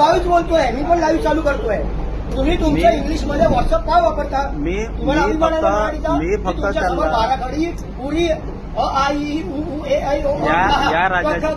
Live बोलतोय, मी पण live चालू करतोय. तुम्ही तुमच्या इंग्लिश मध्ये व्हॉट्सअप काय वापरता? तुम्हाला अभिमान आहे ना मराठीचा? मी फक्त तुमच्या समोर त्यांना- बाराखडी पुरी अ आ इ उ ऊ ए ऐ ओ या राज्याची-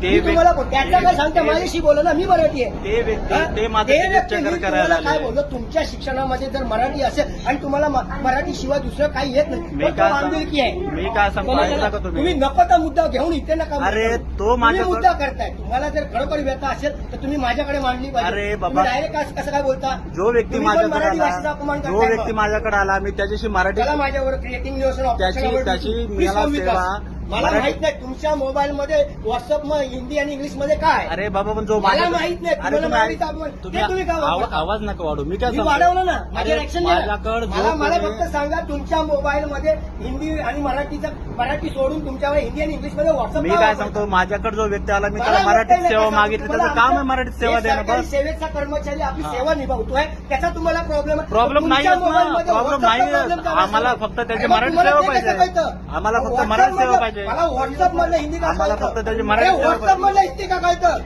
मी तुम्हाला त्याचा काय सांगते, माझ्याशी बोला ना, मी मराठी आहे. ते व्यक्ती ते माझं ते ticket व्यक्ती checker मी करायला तुम्हाला काय आले. बोललो, तुमच्या शिक्षणामध्ये जर मराठी असेल आणि तुम्हाला मराठी शिवाय दुसरं काही येत नाही, मी तर तो काय आंबिलकी आहे. मी काय सांगतो ऐकता का तुम्ही तुम्ही? नको तो मुद्दा घेऊन इथे नका. अरे, तो तुम्ही माझ्याकडे- मुद्दा करताय. तुम्हाला जर खरोखर व्यथा असेल तर तुम्ही माझ्याकडे मांडली पाहिजे. अरे बाबा, डायरेक्ट कसं काय बोलता? जो व्यक्ती तुम्ही पण माझ्याकडे मराठी भाषेचा आला, अपमान जो करताय व्यक्ती मग. माझ्याकडे आला, मी त्याच्याशी मराठी त्याला माझ्यावर क्रिएटिंग न्यूज त्याची मला सेवा मला मराठी- माहित नाही तुमच्या मोबाईल मध्ये व्हॉट्सअप मध्ये हिंदी आणि इंग्लिश मध्ये काय. अरे बाबा, पण जो मला माझ्या- माहित नाही. अरे तुम्हाला तुम्ही मराठीचा अपमान- तुम्ही ते तुम्ही का वापरता? आवाज नका वाढू. मी काय मी सांगतो? वाढवलं ना, माझ्या अरे, ऍक्शन माझ्याकडे जो मला कोणी- फक्त सांगा, तुमच्या मोबाईल मध्ये हिंदी आणि मराठी सोडून तुमच्यावर हिंदी आणि इंग्लिश मध्ये व्हॉट्सअप मी काय सांगतो, माझ्याकडे जो व्यक्ती आला, मी त्याला मराठीत सेवा मागितली. त्याचं काम आहे मराठीत सेवा देणं. बस सेवेचा कर्मचारी आपली सेवा निभावतोय, त्याचा तुम्हाला प्रॉब्लेम प्रॉब्लेम नाही तुमच्या आहे ना. मोबाईलमध्ये प्रॉब्लेम WhatsApp नाही चा आहे. problem काय आम्हाला असेल? फक्त त्याची अरे मग मराठी तुम्हाला सेवा ते कसं पाहिजे. कळतं? आम्हाला फक्त WhatsApp मराठी सेवा मधलं- पाहिजे. मला व्हॉट्सअप मधलं हिंदी का आम्हाला कळतं? फक्त त्याची मराठी सेवा व्हॉट्सअप पाहिजे. मधलं हिंदी का कळतं?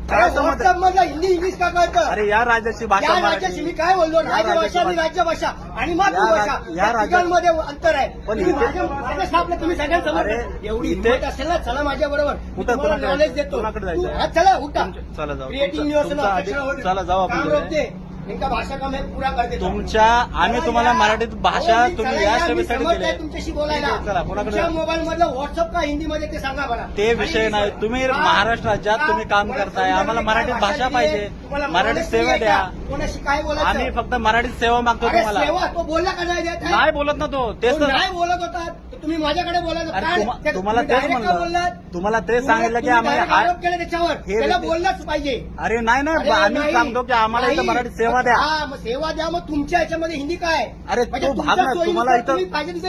काय समजतं? व्हॉट्सअप मधलं हिंदी इंग्लिश का कळतं? अरे, या राज्याची भाषा या राज्याची मी मराठी. काय बोललो, राजभाषा राज्याची आणि राज्यभाषा आणि मातृभाषा या या राज्यात- तिघांमध्ये अंतर आहे. पण तुम्ही इथे- माझ्या स्टाफला तुम्ही सगळ्यांसमोर अरे, एवढी इथे- हिंमत असेल ना, चला माझ्या बरोबर कुठं- नॉलेज देतो. कुणाकडे जायचं? हा, चला उठा. चला जाऊ. क्रिएटिंग तुमचा- न्यूज तुमचा अधिक- चला जाऊ आपण तिथे. इनका भाषा का मैं पूरा कर देता हूं. तुमच्या आम्ही तुम्हाला मराठीत भाषा अहो, मी तुम्ही चला या मी सेवेसाठी समजतोय दिले. तुमच्याशी बोलायला. ठीक आहे, चला, कोणाकडे तुमच्या जा. मोबाईल मधलं व्हॉट्सअप का हिंदीमध्ये ते सांगा मला. ते विषय नाही. तुम्ही महाराष्ट्र राज्यात तुम्ही काम करताय. आम्हाला मराठीत भाषा पाहिजे. मराठीत सेवा द्या. कोणाशी काय बोलायचं? आम्ही फक्त मराठीत सेवा मागतो अरे तुम्हाला. सेवा तो बोलला का नाही देत आहे? नाही बोलत ना तो. तेच तो तर. नाही बोलत होता तर तुम्ही माझ्याकडे बोलायचं. अरे, काय? तुम्हाला तुम्ही तेच direct का म्हणलं. बोललात? तुम्हाला तेच सांगितलं की तुम्ही आम्हाला direct आरोप केले त्याच्यावर. हे त्याला व्यक्ती- बोललाच पाहिजे. अरे नाही अरे आम्ही नाही. सांगतो की आम्हाला इथं नाही. मराठीत सेवा द्या. हा, मग सेवा द्या. मग तुमच्या ह्याच्यामध्ये हिंदी काय? अरे, म्हणजे तो भाग तुमच्या नाही. तुम्हाला सोयीनुसार इथं- तुम्ही पाहिजे तिथे